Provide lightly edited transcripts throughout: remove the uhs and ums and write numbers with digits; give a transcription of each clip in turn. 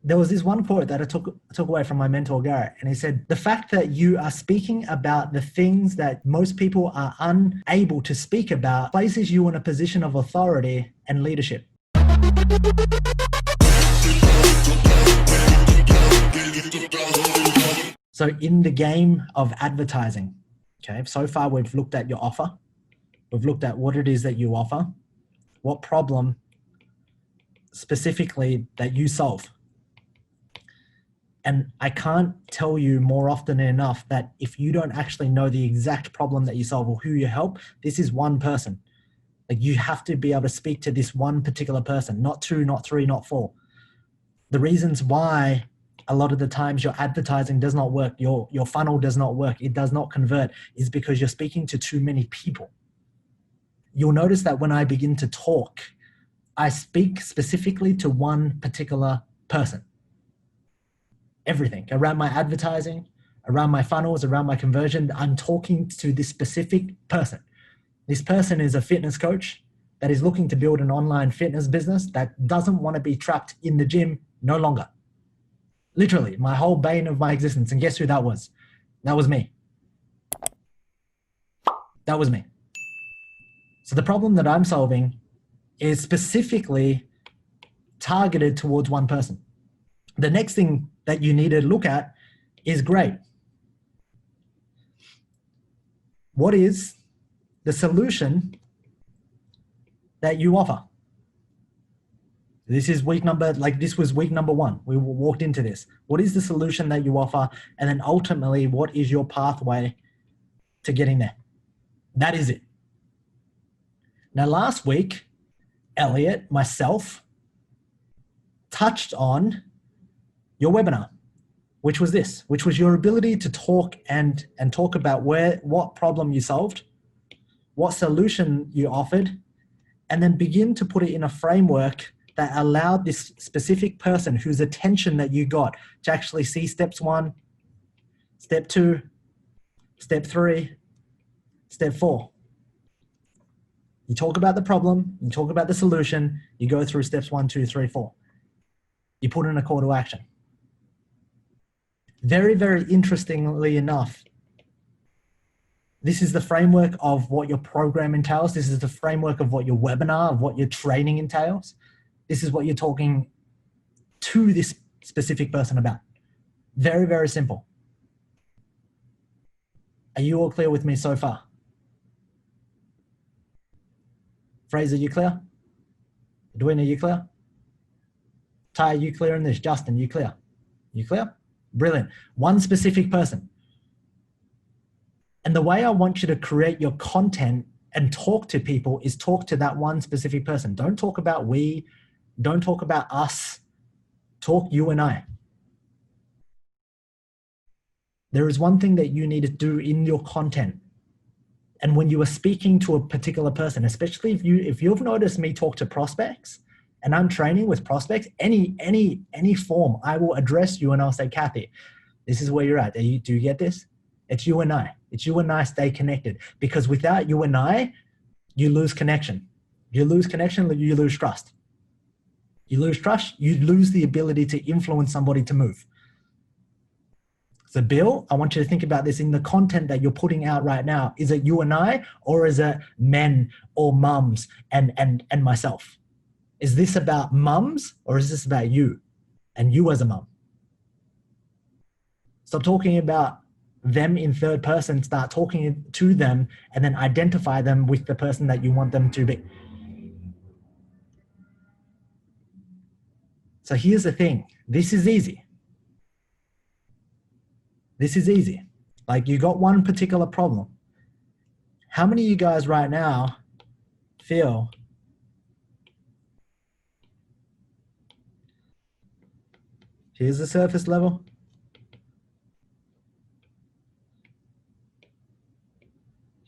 there was this one quote that I took away from my mentor, Garrett, and he said, the fact that you are speaking about the things that most people are unable to speak about places you in a position of authority and leadership. So in the game of advertising, okay, so far we've looked at your offer. We've looked at what it is that you offer, what problem specifically that you solve. And I can't tell you more often enough that if you don't actually know the exact problem that you solve or who you help, this is one person. Like, you have to be able to speak to this one particular person, not two, not three, not four. The reasons why a lot of the times your advertising does not work, your funnel does not work, it does not convert, is because you're speaking to too many people. You'll notice that when I begin to talk, I speak specifically to one particular person. Everything around my advertising, around my funnels, around my conversion, I'm talking to this specific person. This person is a fitness coach that is looking to build an online fitness business that doesn't want to be trapped in the gym no longer. Literally, my whole bane of my existence. And guess who that was? That was me. That was me. So the problem that I'm solving is specifically targeted towards one person. The next thing that you need to look at is, great, what is the solution that you offer? This is this was week number 1. We walked into this. What is the solution that you offer? And then ultimately, what is your pathway to getting there? That is it. Now, last week, Elliot, myself, touched on your webinar, which was this, which was your ability to talk and talk about what problem you solved, what solution you offered, and then begin to put it in a framework that allowed this specific person whose attention that you got to actually see steps 1, step 2, step 3, step 4. You talk about the problem, you talk about the solution, you go through steps 1, 2, 3, 4. You put in a call to action. Very, very interestingly enough, this is the framework of what your program entails. This is the framework of what your webinar, of what your training entails. This is what you're talking to this specific person about. Very, very simple. Are you all clear with me so far? Fraser, you clear? Edwina, you clear? Ty, you clear in this? Justin, you clear? You clear? Brilliant. One specific person. And the way I want you to create your content and talk to people is talk to that one specific person. Don't talk about we, don't talk about us, talk you and I. There is one thing that you need to do in your content. And when you are speaking to a particular person, especially if you've noticed me talk to prospects and I'm training with prospects, any form, I will address you and I'll say, Kathy, this is where you're at. Do you get this? It's you and I. It's you and I stay connected, because without you and I, you lose connection. You lose connection, you lose trust. You lose trust, you lose the ability to influence somebody to move. So Bill, I want you to think about this in the content that you're putting out right now. Is it you and I, or is it men or mums and myself? Is this about mums, or is this about you and you as a mum? Stop talking about them in third person, start talking to them, and then identify them with the person that you want them to be. So here's the thing. This is easy. This is easy. Like, you got one particular problem. How many of you guys right now feel here's the surface level?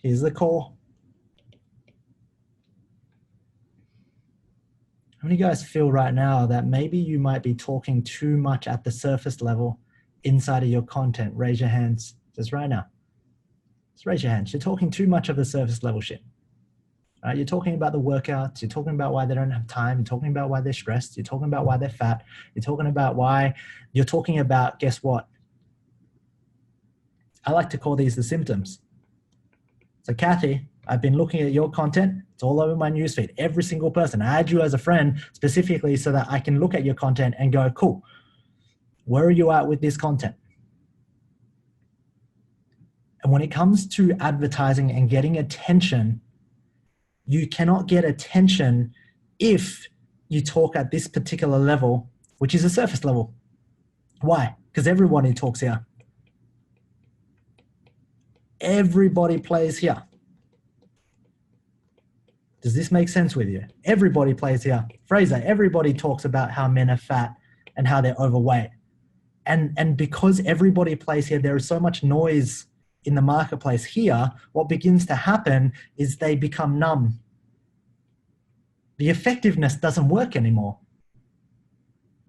Here's the core. How many of you guys feel right now that maybe you might be talking too much at the surface level inside of your content? Raise your hands just right now. Just raise your hands. You're talking too much of the surface level shit. Right? You're talking about the workouts. You're talking about why they don't have time. You're talking about why they're stressed. You're talking about why they're fat. You're talking about why you're talking about, guess what? I like to call these the symptoms. So Kathy, I've been looking at your content. It's all over my newsfeed. Every single person. I add you as a friend specifically so that I can look at your content and go, cool, where are you at with this content? And when it comes to advertising and getting attention, you cannot get attention if you talk at this particular level, which is a surface level. Why? Because everybody talks here. Everybody plays here. Does this make sense with you? Everybody plays here. Fraser, everybody talks about how men are fat and how they're overweight. And because everybody plays here, there is so much noise in the marketplace here, what begins to happen is they become numb. The effectiveness doesn't work anymore.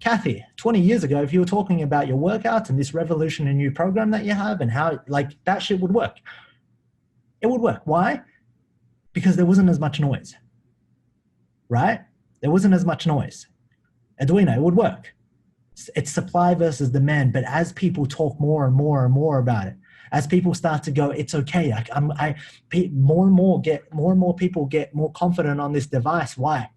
Kathy, 20 years ago, if you were talking about your workouts and this revolutionary new program that you have and how like that shit would work, it would work. Why? Because there wasn't as much noise, right? There wasn't as much noise. Edwina, it would work. It's supply versus demand. But as people talk more and more and more about it, as people start to go, it's okay. More and more people get more confident on this device. Why?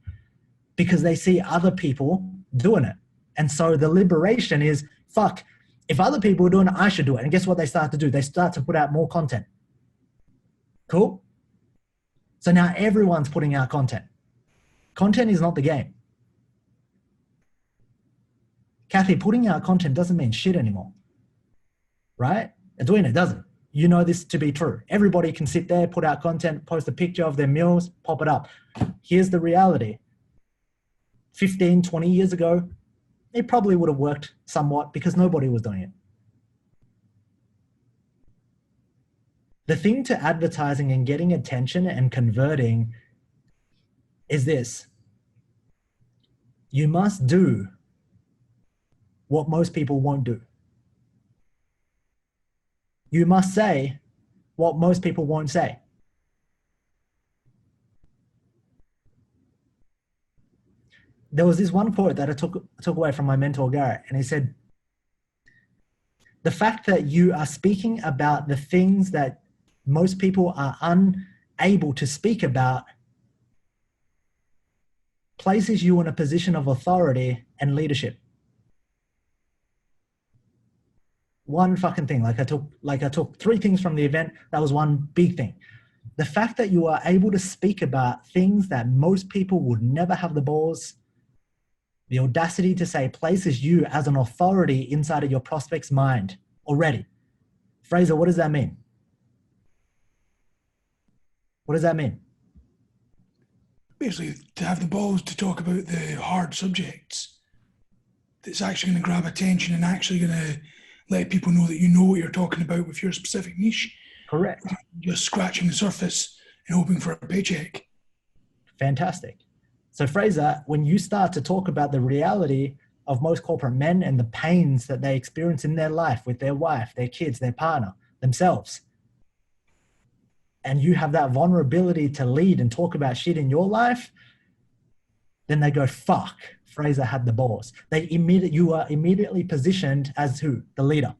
Because they see other people doing it. And so the liberation is, fuck, if other people are doing it, I should do it. And guess what they start to do? They start to put out more content. Cool? So now everyone's putting out content. Content is not the game. Kathy, putting out content doesn't mean shit anymore, right? Doing it doesn't. You know this to be true. Everybody can sit there, put out content, post a picture of their meals, pop it up. Here's the reality. 15, 20 years ago, it probably would have worked somewhat because nobody was doing it. The thing to advertising and getting attention and converting is this. You must do what most people won't do. You must say what most people won't say. There was this one quote that I took away from my mentor, Garrett, and he said, the fact that you are speaking about the things that most people are unable to speak about places you in a position of authority and leadership. One fucking thing. I took 3 things from the event. That was one big thing. The fact that you are able to speak about things that most people would never have the balls, the audacity to say, places you as an authority inside of your prospect's mind already. Fraser, what does that mean? What does that mean? Basically, to have the balls to talk about the hard subjects that's actually going to grab attention and actually going to let people know that you know what you're talking about with your specific niche. Correct. Just scratching the surface and hoping for a paycheck. Fantastic. So Fraser, when you start to talk about the reality of most corporate men and the pains that they experience in their life with their wife, their kids, their partner, themselves, and you have that vulnerability to lead and talk about shit in your life, then they go, fuck, Fraser had the balls. You are immediately positioned as who? The leader.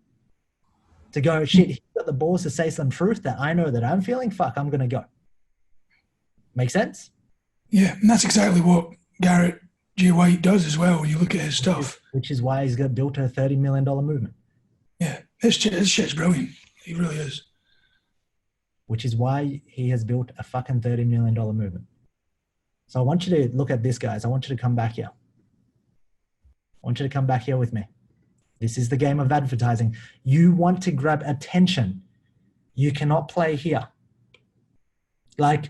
To go, shit, he's got the balls to say some truth that I know that I'm feeling, fuck, I'm going to go. Make sense? Yeah, and that's exactly what Garrett J. White does as well when you look at his stuff. Which is why he's got built a $30 million movement. Yeah, his shit's brilliant. He really is. Which is why he has built a fucking $30 million movement. So I want you to look at this, guys. I want you to come back here. I want you to come back here with me. This is the game of advertising. You want to grab attention. You cannot play here. Like,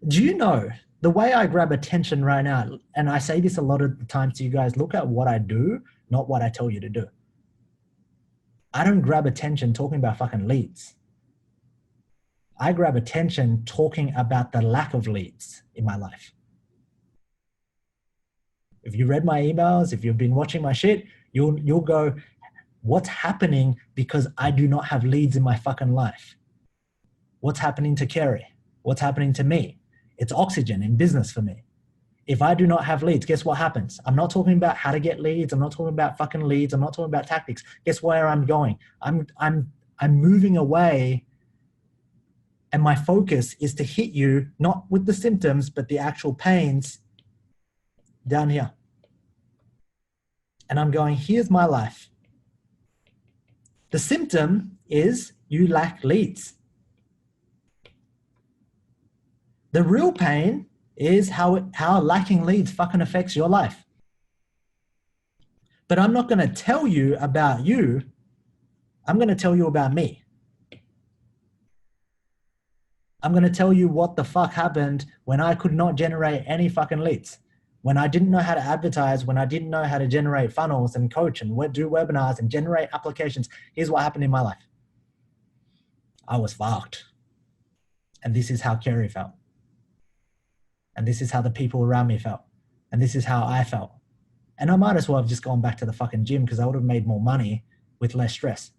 do you know the way I grab attention right now, and I say this a lot of the times to you guys, look at what I do, not what I tell you to do. I don't grab attention talking about fucking leads. I grab attention talking about the lack of leads in my life. If you read my emails, if you've been watching my shit, you'll go, what's happening because I do not have leads in my fucking life? What's happening to Kerry? What's happening to me? It's oxygen in business for me. If I do not have leads, guess what happens? I'm not talking about how to get leads. I'm not talking about fucking leads. I'm not talking about tactics. Guess where I'm going? I'm moving away, and my focus is to hit you not with the symptoms, but the actual pains down here. And I'm going, here's my life. The symptom is you lack leads. The real pain is how lacking leads fucking affects your life. But I'm not going to tell you about you. I'm going to tell you about me. I'm going to tell you what the fuck happened when I could not generate any fucking leads. When I didn't know how to advertise, when I didn't know how to generate funnels and coach and do webinars and generate applications. Here's what happened in my life. I was fucked. And this is how Kerry felt. And this is how the people around me felt. And this is how I felt. And I might as well have just gone back to the fucking gym because I would have made more money with less stress.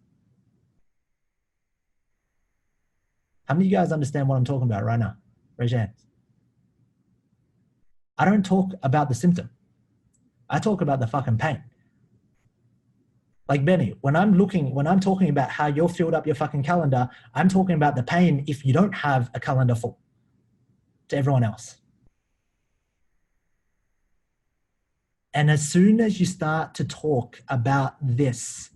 How many of you guys understand what I'm talking about right now? Raise your hands. I don't talk about the symptom. I talk about the fucking pain. Like Benny, when I'm talking about how you're filled up your fucking calendar, I'm talking about the pain if you don't have a calendar full to everyone else. And as soon as you start to talk about this,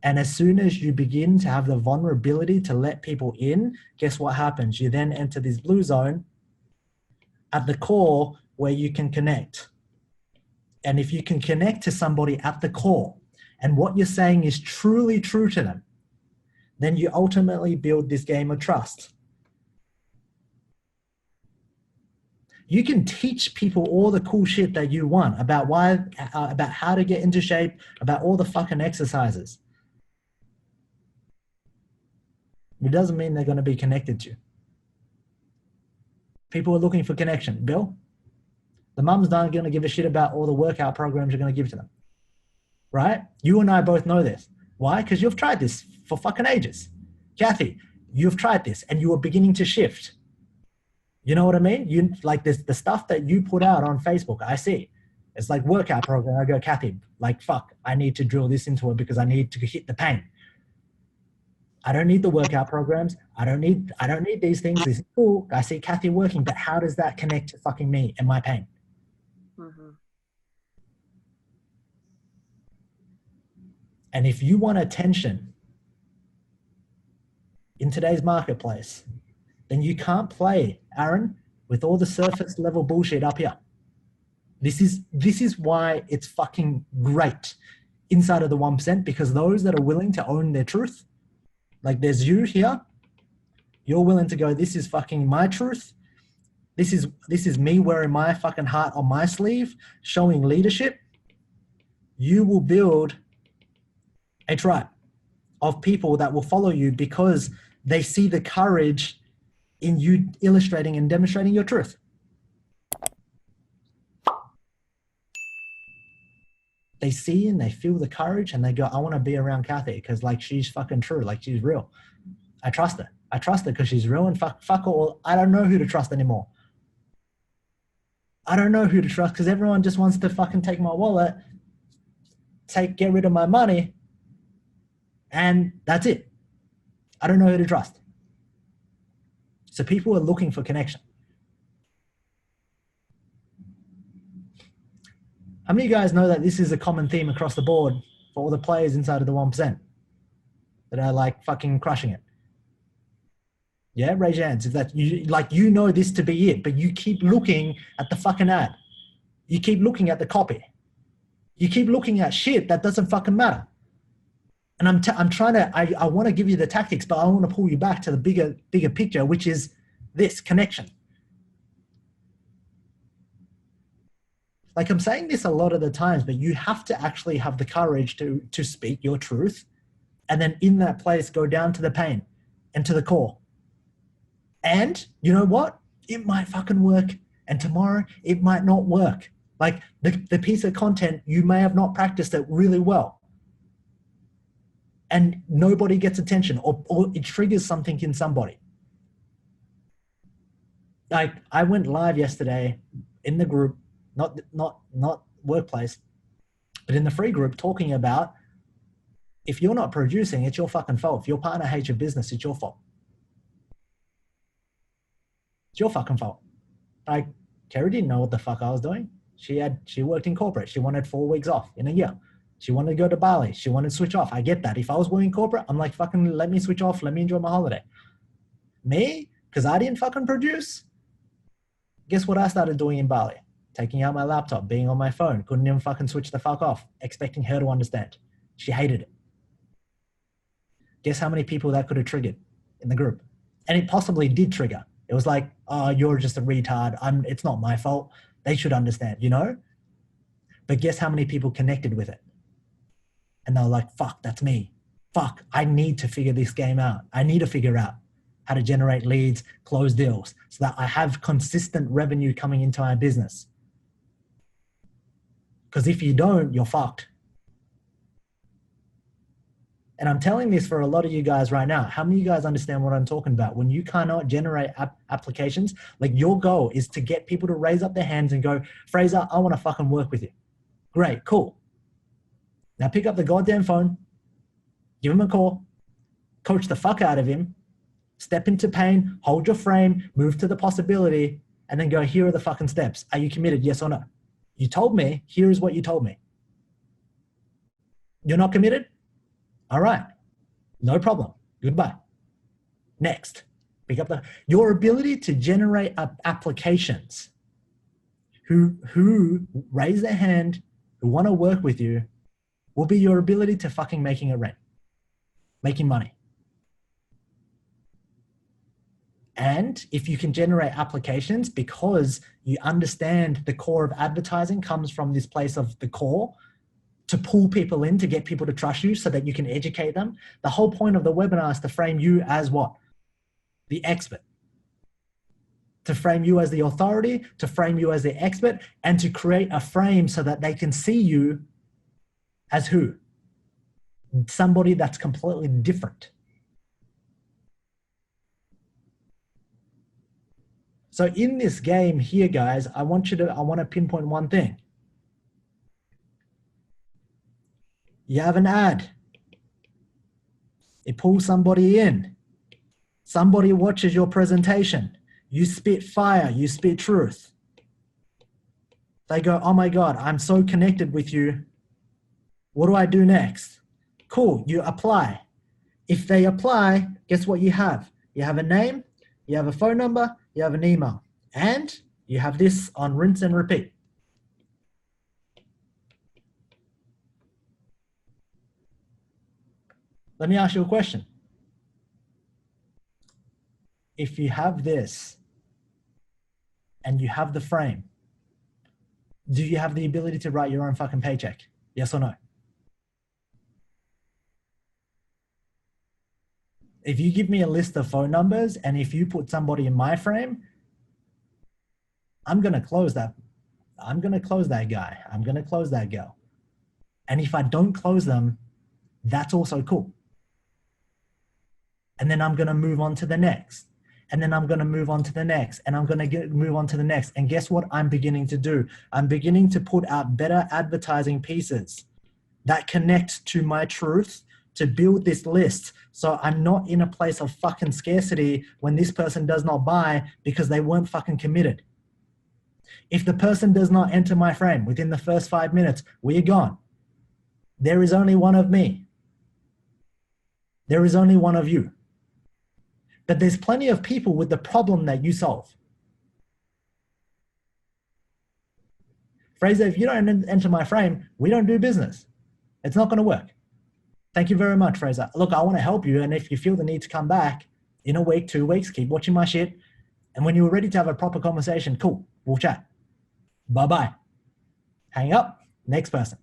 and as soon as you begin to have the vulnerability to let people in, guess what happens? You then enter this blue zone at the core where you can connect. And if you can connect to somebody at the core and what you're saying is truly true to them, then you ultimately build this game of trust. You can teach people all the cool shit that you want about about how to get into shape, about all the fucking exercises. It doesn't mean they're going to be connected to you. People are looking for connection. Bill, the mum's not going to give a shit about all the workout programs you're going to give to them. Right? You and I both know this. Why? Because you've tried this for fucking ages. Kathy, you've tried this and you are beginning to shift. You know what I mean? You like this, the stuff that you put out on Facebook, I see. It's like workout program. I go, Kathy, like, fuck, I need to drill this into it because I need to hit the pain. I don't need the workout programs. I don't need these things. This is cool. I see Kathy working, but how does that connect to fucking me and my pain? Mm-hmm. And if you want attention in today's marketplace, then you can't play, Aaron, with all the surface level bullshit up here. This is why it's fucking great inside of the 1%, because those that are willing to own their truth, like there's you here, you're willing to go, this is fucking my truth. This is me wearing my fucking heart on my sleeve, showing leadership. You will build a tribe of people that will follow you because they see the courage in you illustrating and demonstrating your truth. They see and they feel the courage and they go, I want to be around Kathy because like she's fucking true, like she's real. I trust her. I trust her because she's real, and fuck all. I don't know who to trust anymore. I don't know who to trust because everyone just wants to fucking take my wallet, get rid of my money, and that's it. I don't know who to trust. So people are looking for connection. How many of you guys know that this is a common theme across the board for all the players inside of the 1% that are like fucking crushing it? Yeah, raise your hands if that you know this to be it, but you keep looking at the fucking ad. You keep looking at the copy. You keep looking at shit that doesn't fucking matter. And I'm trying to, I want to give you the tactics, but I want to pull you back to the bigger picture, which is this connection. Like I'm saying this a lot of the times, but you have to actually have the courage to speak your truth. And then in that place, go down to the pain and to the core. And you know what? It might fucking work. And tomorrow it might not work. Like the piece of content, you may have not practiced it really well. And nobody gets attention or it triggers something in somebody. Like I went live yesterday in the group, not workplace, but in the free group, talking about if you're not producing, it's your fucking fault. If your partner hates your business, it's your fault. It's your fucking fault. Like Kerry didn't know what the fuck I was doing. She worked in corporate. She wanted 4 weeks off in a year. She wanted to go to Bali. She wanted to switch off. I get that. If I was working corporate, I'm like, fucking let me switch off. Let me enjoy my holiday. Me, because I didn't fucking produce. Guess what I started doing in Bali? Taking out my laptop, being on my phone, couldn't even fucking switch the fuck off, expecting her to understand. She hated it. Guess how many people that could have triggered in the group? And it possibly did trigger. It was like, oh, you're just a retard. It's not my fault. They should understand, you know? But guess how many people connected with it? And they're like, fuck, that's me. Fuck, I need to figure this game out. I need to figure out how to generate leads, close deals, so that I have consistent revenue coming into my business. Because if you don't, you're fucked. And I'm telling this for a lot of you guys right now. How many of you guys understand what I'm talking about? When you cannot generate applications, like your goal is to get people to raise up their hands and go, Fraser, I want to fucking work with you. Great, cool. Now pick up the goddamn phone, give him a call, coach the fuck out of him, step into pain, hold your frame, move to the possibility, and then go, here are the fucking steps. Are you committed? Yes or no? You told me, here is what you told me. You're not committed? All right, no problem. Goodbye. Next, pick up your ability to generate applications who raise their hand, who want to work with you, will be your ability to fucking making a rent, making money. And if you can generate applications because you understand the core of advertising comes from this place of the core, to pull people in, to get people to trust you so that you can educate them. The whole point of the webinar is to frame you as what? The expert. To frame you as the authority, to frame you as the expert, and to create a frame so that they can see you as who? Somebody that's completely different. So in this game here, guys, I want to pinpoint one thing. You have an ad. It pulls somebody in. Somebody watches your presentation. You spit fire, you spit truth. They go, oh my God, I'm so connected with you. What do I do next? Cool, you apply. If they apply, guess what you have? You have a name, you have a phone number, you have an email, and you have this on rinse and repeat. Let me ask you a question. If you have this and you have the frame, do you have the ability to write your own fucking paycheck? Yes or no? If you give me a list of phone numbers and if you put somebody in my frame, I'm going to close that. I'm going to close that guy. I'm going to close that girl. And if I don't close them, that's also cool. And then I'm going to move on to the next. And then I'm going to move on to the next. And I'm going to move on to the next. And guess what I'm beginning to do? I'm beginning to put out better advertising pieces that connect to my truth to build this list. So I'm not in a place of fucking scarcity when this person does not buy because they weren't fucking committed. If the person does not enter my frame within the first 5 minutes, we're gone. There is only one of me. There is only one of you. But there's plenty of people with the problem that you solve. Fraser, if you don't enter my frame, we don't do business. It's not going to work. Thank you very much, Fraser. Look, I want to help you. And if you feel the need to come back in a week, 2 weeks, keep watching my shit. And when you're ready to have a proper conversation, cool, we'll chat. Bye-bye. Hang up. Next person.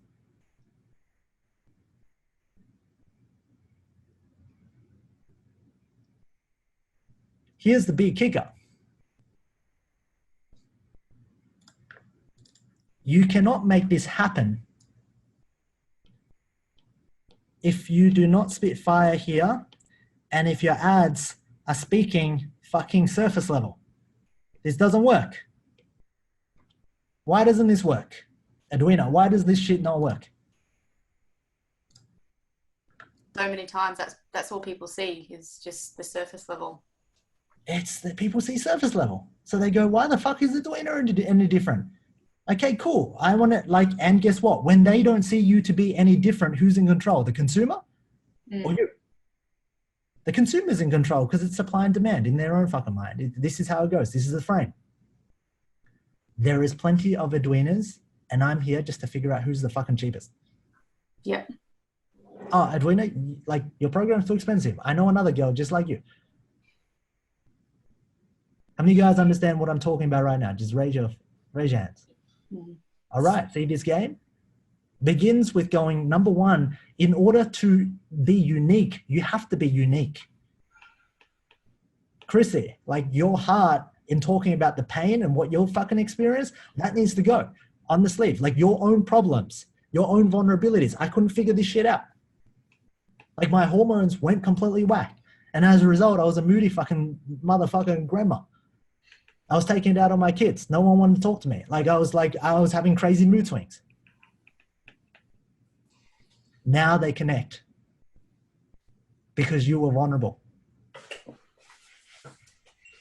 Here's the big kicker. You cannot make this happen if you do not spit fire here and if your ads are speaking fucking surface level. This doesn't work. Why doesn't this work? Edwina, why does this shit not work? So many times that's all people see is just the surface level. It's that people see surface level. So they go, why the fuck is Edwina any different? Okay, cool. I want to and guess what? When they don't see you to be any different, who's in control? The consumer or you? The consumer's in control because it's supply and demand in their own fucking mind. This is how it goes. This is the frame. There is plenty of Edwinas, and I'm here just to figure out who's the fucking cheapest. Yeah. Oh, Edwina, your program's too expensive. I know another girl just like you. How many of you guys understand what I'm talking about right now? Just raise your hands. All right, see this game? Begins with going, number one, in order to be unique, you have to be unique. Chrissy, your heart in talking about the pain and what you'll fucking experience, that needs to go on the sleeve. Your own problems, your own vulnerabilities. I couldn't figure this shit out. My hormones went completely whack. And as a result, I was a moody fucking motherfucking grandma. I was taking it out on my kids. No one wanted to talk to me. I was having crazy mood swings. Now they connect because you were vulnerable.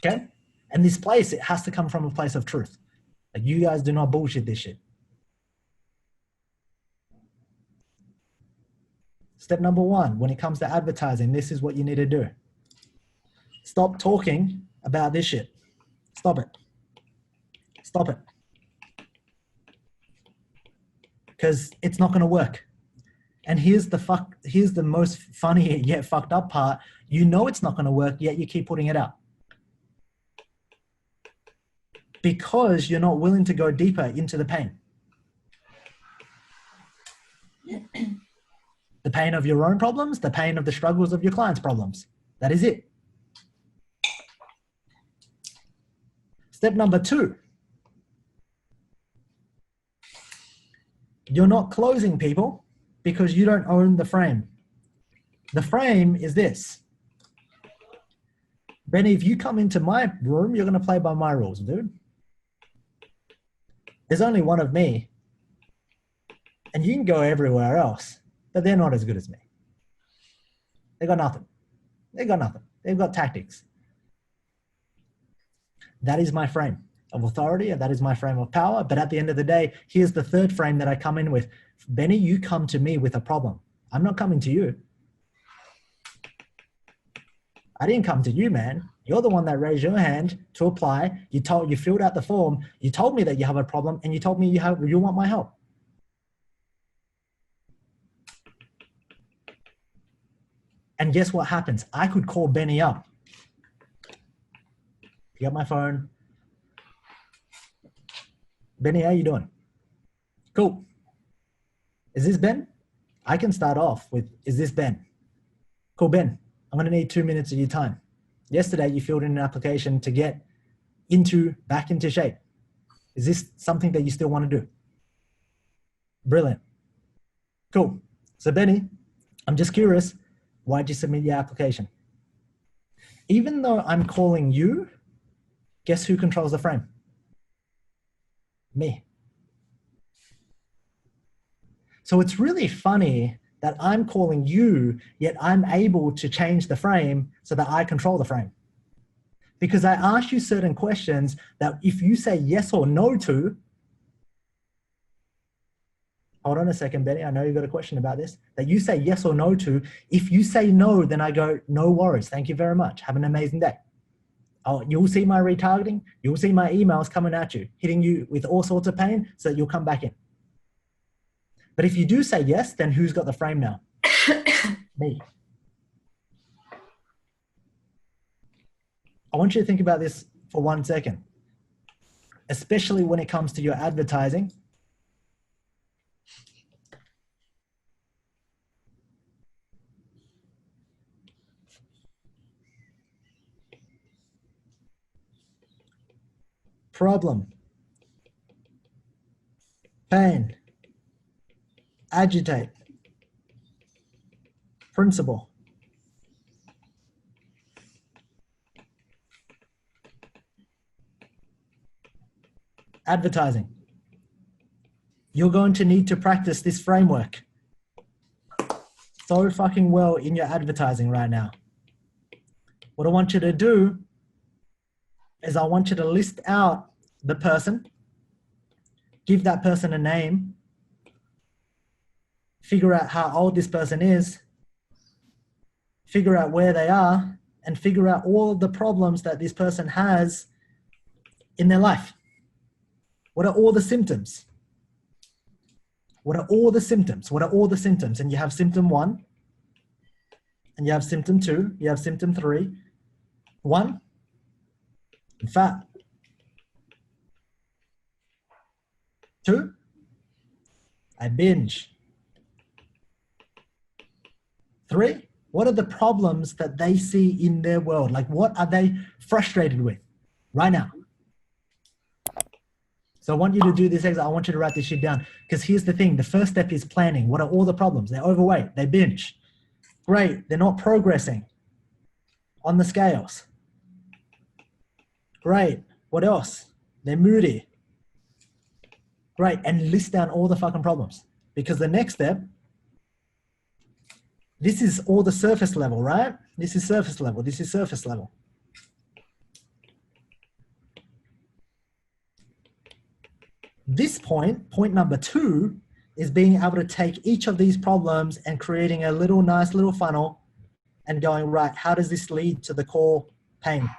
Okay? And this place, it has to come from a place of truth. You guys do not bullshit this shit. Step number one, when it comes to advertising, this is what you need to do. Stop talking about this shit. Stop it. Stop it. Because it's not going to work. And here's the most funny yet fucked up part. You know it's not going to work, yet you keep putting it out. Because you're not willing to go deeper into the pain. The pain of your own problems, the pain of the struggles of your clients' problems. That is it. Step number two. You're not closing people because you don't own the frame. The frame is this. Benny, if you come into my room, you're going to play by my rules, dude. There's only one of me. And you can go everywhere else, but they're not as good as me. They got nothing. They got nothing. They've got tactics. That is my frame of authority, and that is my frame of power. But at the end of the day, here's the third frame that I come in with. Benny, you come to me with a problem. I'm not coming to you. I didn't come to you, man. You're the one that raised your hand to apply. You filled out the form. You told me that you have a problem, and you told me you want my help. And guess what happens? I could call Benny up. Pick up my phone. Benny, how you doing? Cool. Is this Ben? I can start off with, is this Ben? Cool, Ben. I'm going to need 2 minutes of your time. Yesterday, you filled in an application to get back into shape. Is this something that you still want to do? Brilliant. Cool. So Benny, I'm just curious, why'd you submit your application? Even though I'm calling you, guess who controls the frame? Me. So it's really funny that I'm calling you, yet I'm able to change the frame so that I control the frame. Because I ask you certain questions that if you say yes or no to, hold on a second, Benny, I know you got a question about this, that you say yes or no to. If you say no, then I go, no worries, thank you very much, have an amazing day. You'll see my retargeting, you'll see my emails coming at you, hitting you with all sorts of pain so that you'll come back in. But if you do say yes, then who's got the frame now? Me. I want you to think about this for 1 second, especially when it comes to your advertising. Problem, pain, agitate, principle. Advertising. You're going to need to practice this framework so fucking well in your advertising right now. What I want you to do is I want you to list out the person, give that person a name, figure out how old this person is, figure out where they are, and figure out all of the problems that this person has in their life. What are all the symptoms? What are all the symptoms? What are all the symptoms? And you have symptom 1, and you have symptom 2, you have symptom 3. 1, I'm fat. 2, I binge. 3, what are the problems that they see in their world? Like, what are they frustrated with right now? So I want you to do this exercise. I want you to write this shit down, because here's the thing. The first step is planning. What are all the problems? They're overweight. They binge. Great. They're not progressing on the scales. Great. What else? They're moody. Great. And list down all the fucking problems, because the next step, this is all the surface level, right? This is surface level. This is surface level. This point, point number 2, is being able to take each of these problems and creating a nice little funnel and going, right, how does this lead to the core pain?